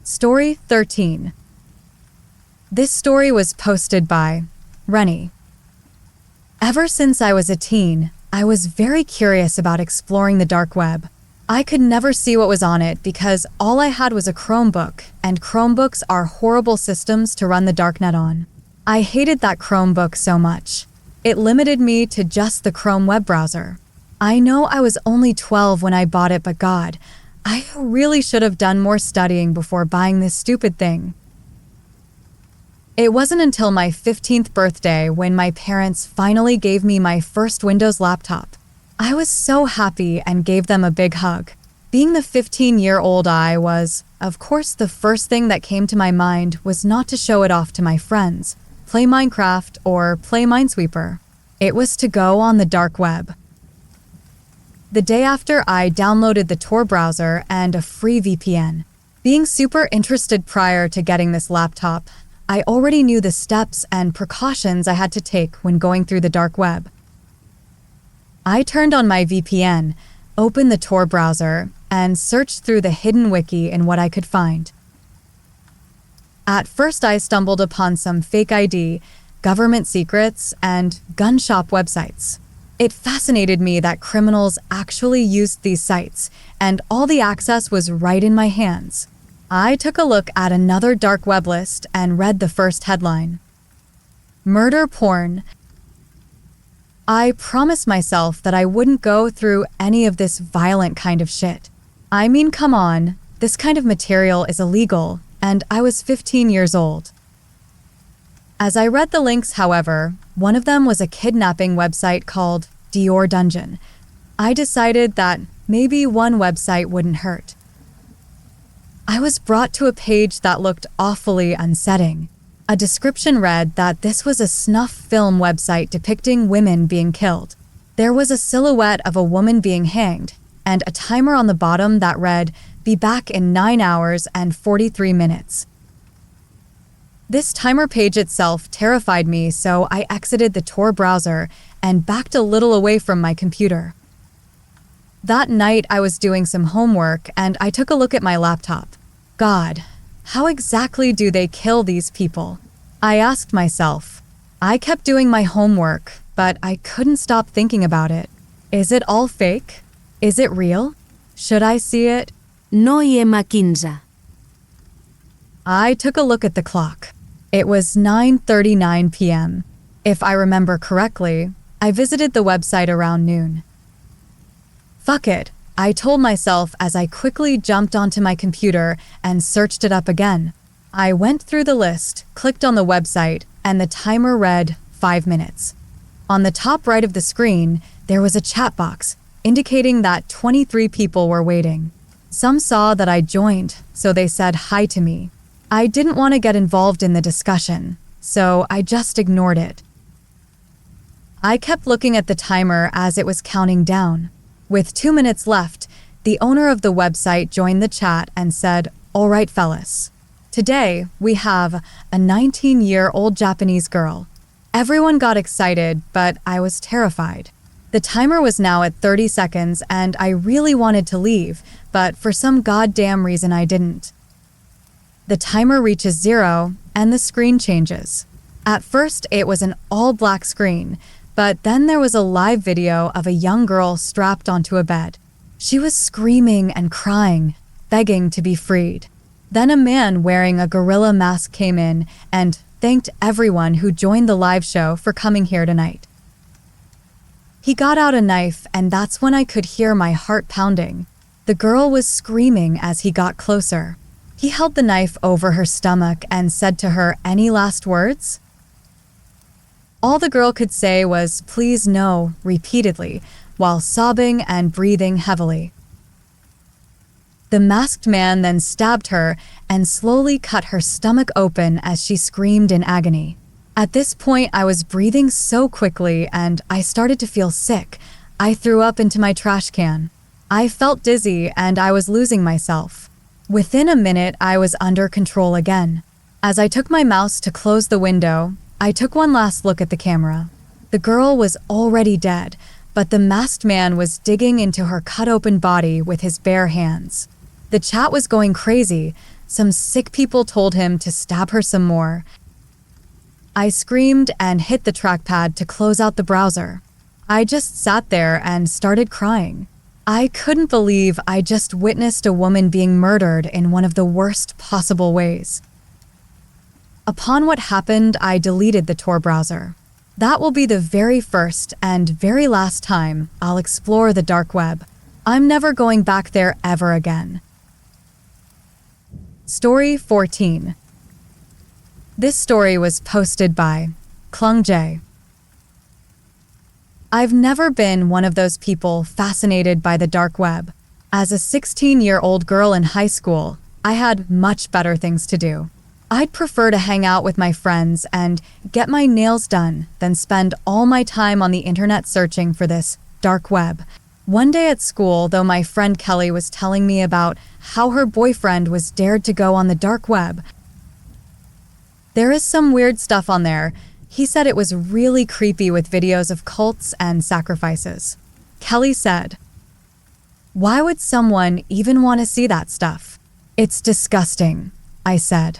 Story 13. This story was posted by Rennie. Ever since I was a teen, I was very curious about exploring the dark web. I could never see what was on it because all I had was a Chromebook, and Chromebooks are horrible systems to run the darknet on. I hated that Chromebook so much. It limited me to just the Chrome web browser. I know I was only 12 when I bought it, but God, I really should have done more studying before buying this stupid thing. It wasn't until my 15th birthday when my parents finally gave me my first Windows laptop. I was so happy and gave them a big hug. Being the 15-year-old I was, of course, the first thing that came to my mind was not to show it off to my friends, play Minecraft, or play Minesweeper. It was to go on the dark web. The day after, I downloaded the Tor browser and a free VPN. Being super interested prior to getting this laptop, I already knew the steps and precautions I had to take when going through the dark web. I turned on my VPN, opened the Tor browser, and searched through the hidden wiki in what I could find. At first, I stumbled upon some fake ID, government secrets, and gun shop websites. It fascinated me that criminals actually used these sites, and all the access was right in my hands. I took a look at another dark web list and read the first headline. Murder porn. I promised myself that I wouldn't go through any of this violent kind of shit. I mean, come on, this kind of material is illegal, and I was 15 years old. As I read the links, however, one of them was a kidnapping website called Dior Dungeon. I decided that maybe one website wouldn't hurt. I was brought to a page that looked awfully unsettling. A description read that this was a snuff film website depicting women being killed. There was a silhouette of a woman being hanged, and a timer on the bottom that read, "Be back in 9 hours and 43 minutes." This timer page itself terrified me, so I exited the Tor browser and backed a little away from my computer. That night, I was doing some homework, and I took a look at my laptop. God, how exactly do they kill these people? I asked myself. I kept doing my homework, but I couldn't stop thinking about it. Is it all fake? Is it real? Should I see it? No hi ha 15. I took a look at the clock. It was 9:39 p.m. If I remember correctly, I visited the website around noon. Fuck it, I told myself as I quickly jumped onto my computer and searched it up again. I went through the list, clicked on the website, and the timer read 5 minutes. On the top right of the screen, there was a chat box indicating that 23 people were waiting. Some saw that I joined, so they said hi to me. I didn't want to get involved in the discussion, so I just ignored it. I kept looking at the timer as it was counting down. With 2 minutes left, the owner of the website joined the chat and said, "All right, fellas. Today, we have a 19-year-old Japanese girl." Everyone got excited, but I was terrified. The timer was now at 30 seconds, and I really wanted to leave, but for some goddamn reason I didn't. The timer reaches 0, and the screen changes. At first, it was an all-black screen, but then there was a live video of a young girl strapped onto a bed. She was screaming and crying, begging to be freed. Then a man wearing a gorilla mask came in and thanked everyone who joined the live show for coming here tonight. He got out a knife, and that's when I could hear my heart pounding. The girl was screaming as he got closer. He held the knife over her stomach and said to her, "Any last words?" All the girl could say was, "Please no," repeatedly, while sobbing and breathing heavily. The masked man then stabbed her and slowly cut her stomach open as she screamed in agony. At this point, I was breathing so quickly and I started to feel sick. I threw up into my trash can. I felt dizzy and I was losing myself. Within a minute, I was under control again. As I took my mouse to close the window, I took one last look at the camera. The girl was already dead, but the masked man was digging into her cut-open body with his bare hands. The chat was going crazy. Some sick people told him to stab her some more. I screamed and hit the trackpad to close out the browser. I just sat there and started crying. I couldn't believe I just witnessed a woman being murdered in one of the worst possible ways. Upon what happened, I deleted the Tor browser. That will be the very first and very last time I'll explore the dark web. I'm never going back there ever again. Story 14. This story was posted by Klung Jae. I've never been one of those people fascinated by the dark web. As a 16-year-old girl in high school, I had much better things to do. I'd prefer to hang out with my friends and get my nails done than spend all my time on the internet searching for this dark web. One day at school, though, my friend Kelly was telling me about how her boyfriend was dared to go on the dark web. There is some weird stuff on there. He said it was really creepy with videos of cults and sacrifices. Kelly said, "Why would someone even want to see that stuff? It's disgusting," I said.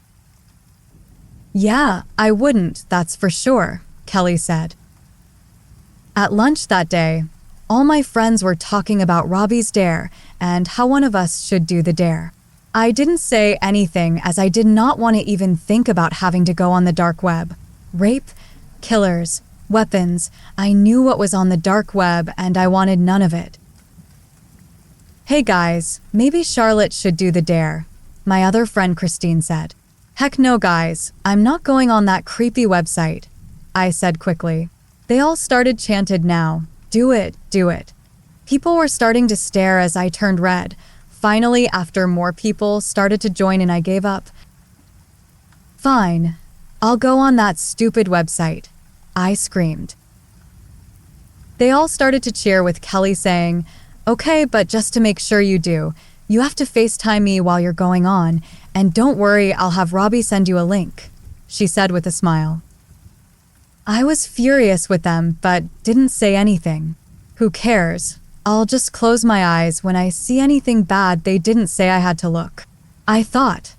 "Yeah, I wouldn't, that's for sure," Kelly said. At lunch that day, all my friends were talking about Robbie's dare and how one of us should do the dare. I didn't say anything as I did not want to even think about having to go on the dark web. Rape, killers, weapons, I knew what was on the dark web and I wanted none of it. "Hey guys, maybe Charlotte should do the dare," my other friend Christine said. "Heck no guys, I'm not going on that creepy website," I said quickly. They all started chanted now. Do it, do it. People were starting to stare as I turned red. Finally, after more people started to join and I gave up. "Fine, I'll go on that stupid website," I screamed. They all started to cheer with Kelly saying, "Okay, but just to make sure you do, you have to FaceTime me while you're going on, and don't worry, I'll have Robbie send you a link," she said with a smile. I was furious with them, but didn't say anything. Who cares? I'll just close my eyes when I see anything bad they didn't say I had to look, I thought.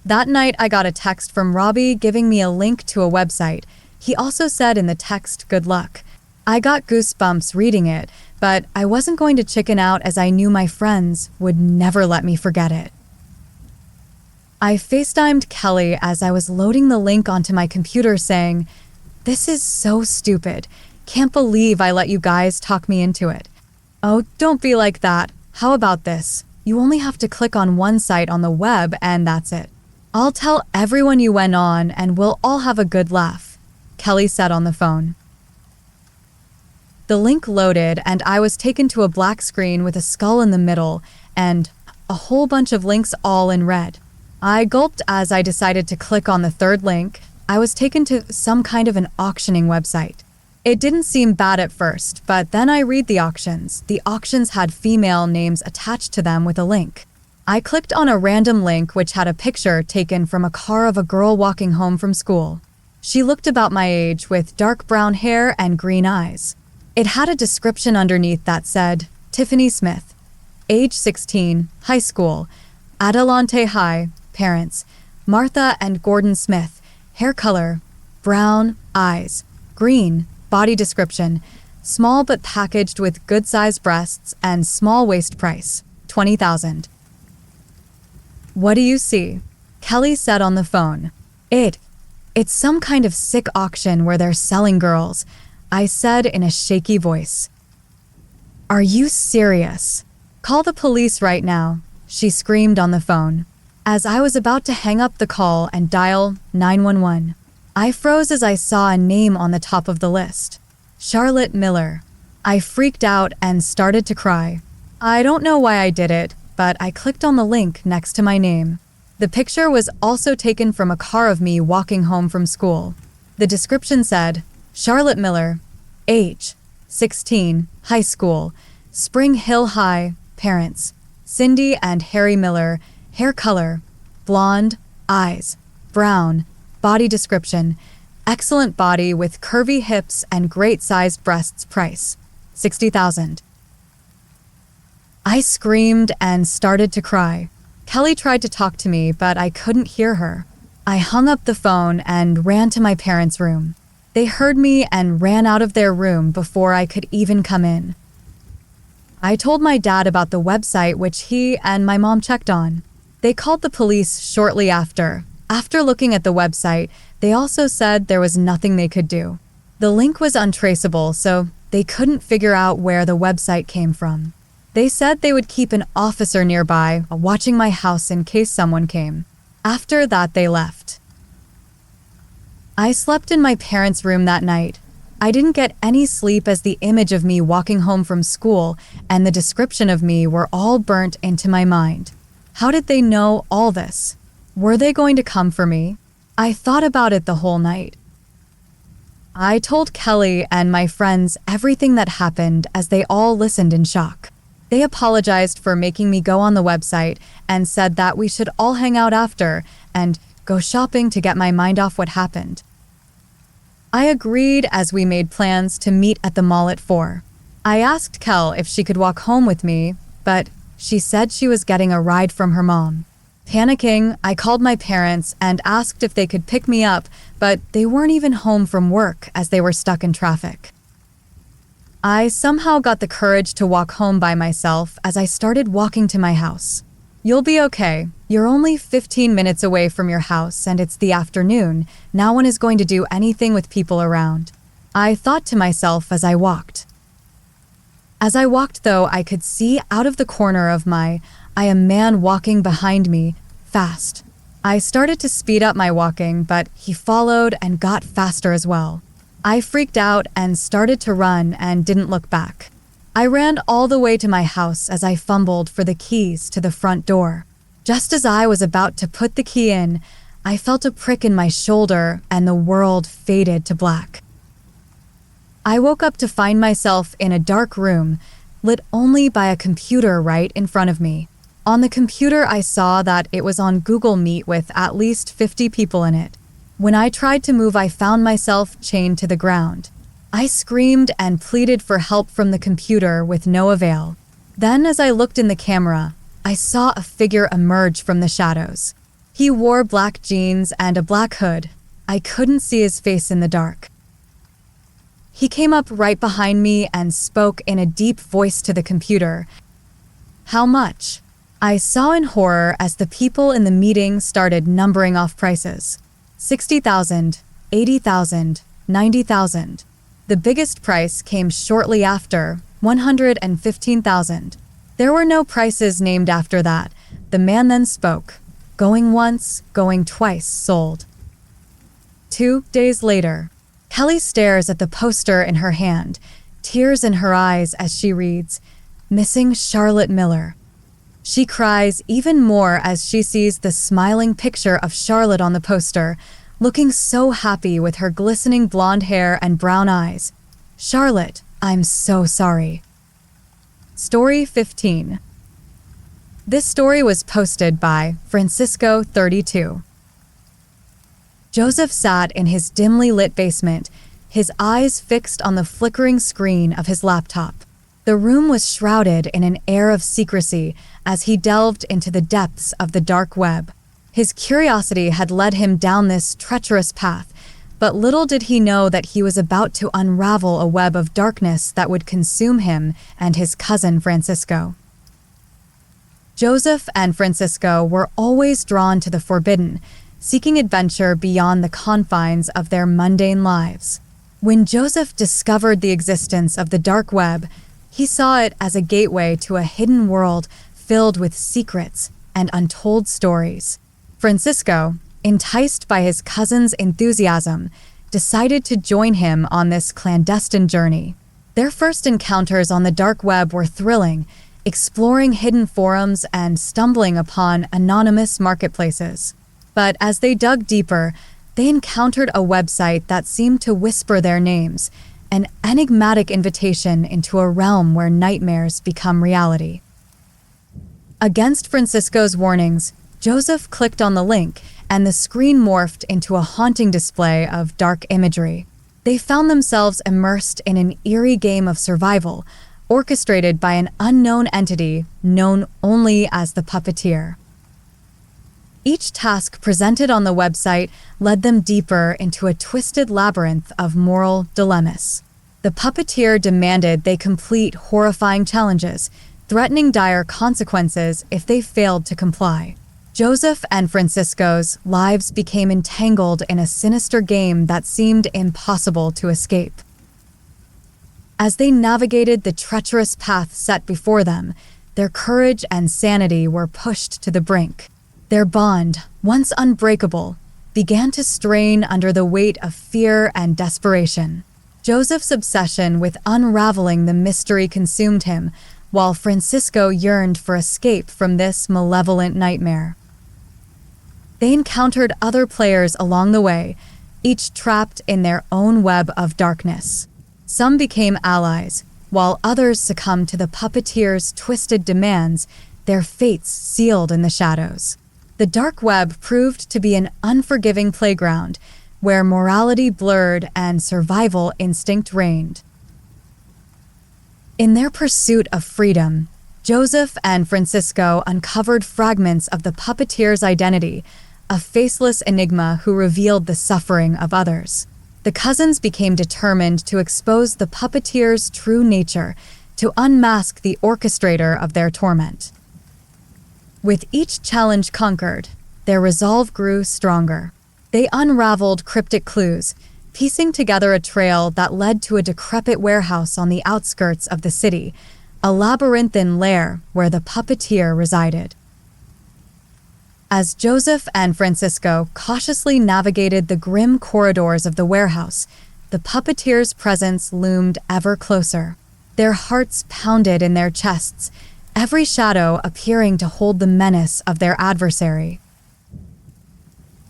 That night, I got a text from Robbie giving me a link to a website. He also said in the text, "Good luck." I got goosebumps reading it, but I wasn't going to chicken out as I knew my friends would never let me forget it. I FaceTimed Kelly as I was loading the link onto my computer saying, "This is so stupid. Can't believe I let you guys talk me into it." "Oh, don't be like that. How about this? You only have to click on one site on the web and that's it. I'll tell everyone you went on and we'll all have a good laugh," Kelly said on the phone. The link loaded and I was taken to a black screen with a skull in the middle and a whole bunch of links all in red. I gulped as I decided to click on the third link. I was taken to some kind of an auctioning website. It didn't seem bad at first, but then I read the auctions. The auctions had female names attached to them with a link. I clicked on a random link which had a picture taken from a car of a girl walking home from school. She looked about my age with dark brown hair and green eyes. It had a description underneath that said, "Tiffany Smith, age 16, high school, Adelante High, parents, Martha and Gordon Smith, hair color, brown, eyes, green, body description, small but packaged with good-sized breasts and small waist price, $20,000. "What do you see?" Kelly said on the phone. It's some kind of sick auction where they're selling girls," I said in a shaky voice. "Are you serious? Call the police right now," she screamed on the phone. As I was about to hang up the call and dial 911, I froze as I saw a name on the top of the list. Charlotte Miller. I freaked out and started to cry. I don't know why I did it, but I clicked on the link next to my name. The picture was also taken from a car of me walking home from school. The description said, "Charlotte Miller, age 16, high school, Spring Hill High, parents, Cindy and Harry Miller, hair color, blonde, eyes, brown, body description, excellent body with curvy hips and great-sized breasts, price, $60,000. I screamed and started to cry. Kelly tried to talk to me, but I couldn't hear her. I hung up the phone and ran to my parents' room. They heard me and ran out of their room before I could even come in. I told my dad about the website which he and my mom checked on. They called the police shortly after. After looking at the website, they also said there was nothing they could do. The link was untraceable, so they couldn't figure out where the website came from. They said they would keep an officer nearby watching my house in case someone came. After that, they left. I slept in my parents' room that night. I didn't get any sleep as the image of me walking home from school and the description of me were all burnt into my mind. How did they know all this? Were they going to come for me? I thought about it the whole night. I told Kelly and my friends everything that happened as they all listened in shock. They apologized for making me go on the website and said that we should all hang out after and go shopping to get my mind off what happened. I agreed as we made plans to meet at the mall at 4. I asked Kel if she could walk home with me, but she said she was getting a ride from her mom. Panicking, I called my parents and asked if they could pick me up, but they weren't even home from work as they were stuck in traffic. I somehow got the courage to walk home by myself as I started walking to my house. You'll be okay. You're only 15 minutes away from your house and it's the afternoon. No one is going to do anything with people around. I thought to myself as I walked. As I walked, though, I could see out of the corner of my eye a man walking behind me, fast. I started to speed up my walking, but he followed and got faster as well. I freaked out and started to run and didn't look back. I ran all the way to my house as I fumbled for the keys to the front door. Just as I was about to put the key in, I felt a prick in my shoulder and the world faded to black. I woke up to find myself in a dark room, lit only by a computer right in front of me. On the computer, I saw that it was on Google Meet with at least 50 people in it. When I tried to move, I found myself chained to the ground. I screamed and pleaded for help from the computer with no avail. Then, as I looked in the camera, I saw a figure emerge from the shadows. He wore black jeans and a black hood. I couldn't see his face in the dark. He came up right behind me and spoke in a deep voice to the computer. How much? I saw in horror as the people in the meeting started numbering off prices. 60,000, 80,000, 90,000. The biggest price came shortly after, 115,000. There were no prices named after that. The man then spoke. Going once, going twice, sold. 2 days later, Kelly stares at the poster in her hand, tears in her eyes as she reads, Missing Charlotte Miller. She cries even more as she sees the smiling picture of Charlotte on the poster, looking so happy with her glistening blonde hair and brown eyes. Charlotte, I'm so sorry. Story 15. This story was posted by Francisco 32. Joseph sat in his dimly lit basement, his eyes fixed on the flickering screen of his laptop. The room was shrouded in an air of secrecy as he delved into the depths of the dark web. His curiosity had led him down this treacherous path, but little did he know that he was about to unravel a web of darkness that would consume him and his cousin Francisco. Joseph and Francisco were always drawn to the forbidden, seeking adventure beyond the confines of their mundane lives. When Joseph discovered the existence of the dark web, he saw it as a gateway to a hidden world filled with secrets and untold stories. Francisco, enticed by his cousin's enthusiasm, decided to join him on this clandestine journey. Their first encounters on the dark web were thrilling, exploring hidden forums and stumbling upon anonymous marketplaces. But as they dug deeper, they encountered a website that seemed to whisper their names, an enigmatic invitation into a realm where nightmares become reality. Against Francisco's warnings, Joseph clicked on the link, and the screen morphed into a haunting display of dark imagery. They found themselves immersed in an eerie game of survival, orchestrated by an unknown entity known only as the Puppeteer. Each task presented on the website led them deeper into a twisted labyrinth of moral dilemmas. The Puppeteer demanded they complete horrifying challenges, threatening dire consequences if they failed to comply. Joseph and Francisco's lives became entangled in a sinister game that seemed impossible to escape. As they navigated the treacherous path set before them, their courage and sanity were pushed to the brink. Their bond, once unbreakable, began to strain under the weight of fear and desperation. Joseph's obsession with unraveling the mystery consumed him, while Francisco yearned for escape from this malevolent nightmare. They encountered other players along the way, each trapped in their own web of darkness. Some became allies, while others succumbed to the puppeteer's twisted demands, their fates sealed in the shadows. The dark web proved to be an unforgiving playground, where morality blurred and survival instinct reigned. In their pursuit of freedom, Joseph and Francisco uncovered fragments of the puppeteer's identity, a faceless enigma who revealed the suffering of others. The cousins became determined to expose the puppeteer's true nature, to unmask the orchestrator of their torment. With each challenge conquered, their resolve grew stronger. They unraveled cryptic clues, piecing together a trail that led to a decrepit warehouse on the outskirts of the city, a labyrinthine lair where the puppeteer resided. As Joseph and Francisco cautiously navigated the grim corridors of the warehouse, the puppeteer's presence loomed ever closer. Their hearts pounded in their chests, every shadow appearing to hold the menace of their adversary.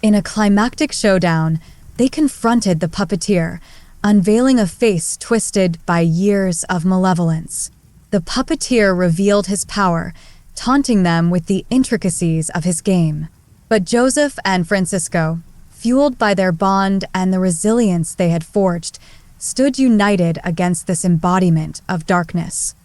In a climactic showdown, they confronted the puppeteer, unveiling a face twisted by years of malevolence. The puppeteer revealed his power, taunting them with the intricacies of his game. But Joseph and Francisco, fueled by their bond and the resilience they had forged, stood united against this embodiment of darkness.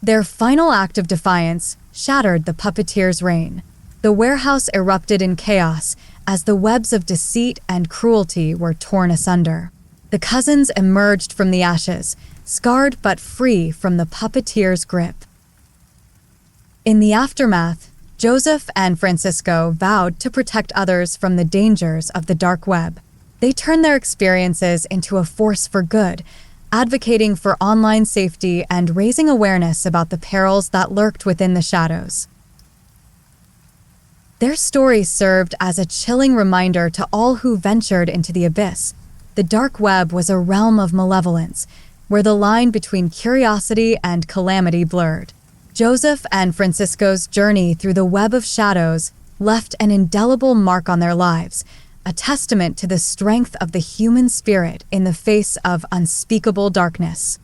Their final act of defiance shattered the puppeteer's reign. The warehouse erupted in chaos as the webs of deceit and cruelty were torn asunder. The cousins emerged from the ashes, scarred but free from the puppeteer's grip. In the aftermath, Joseph and Francisco vowed to protect others from the dangers of the dark web. They turned their experiences into a force for good, advocating for online safety and raising awareness about the perils that lurked within the shadows. Their story served as a chilling reminder to all who ventured into the abyss. The dark web was a realm of malevolence, where the line between curiosity and calamity blurred. Joseph and Francisco's journey through the web of shadows left an indelible mark on their lives, a testament to the strength of the human spirit in the face of unspeakable darkness.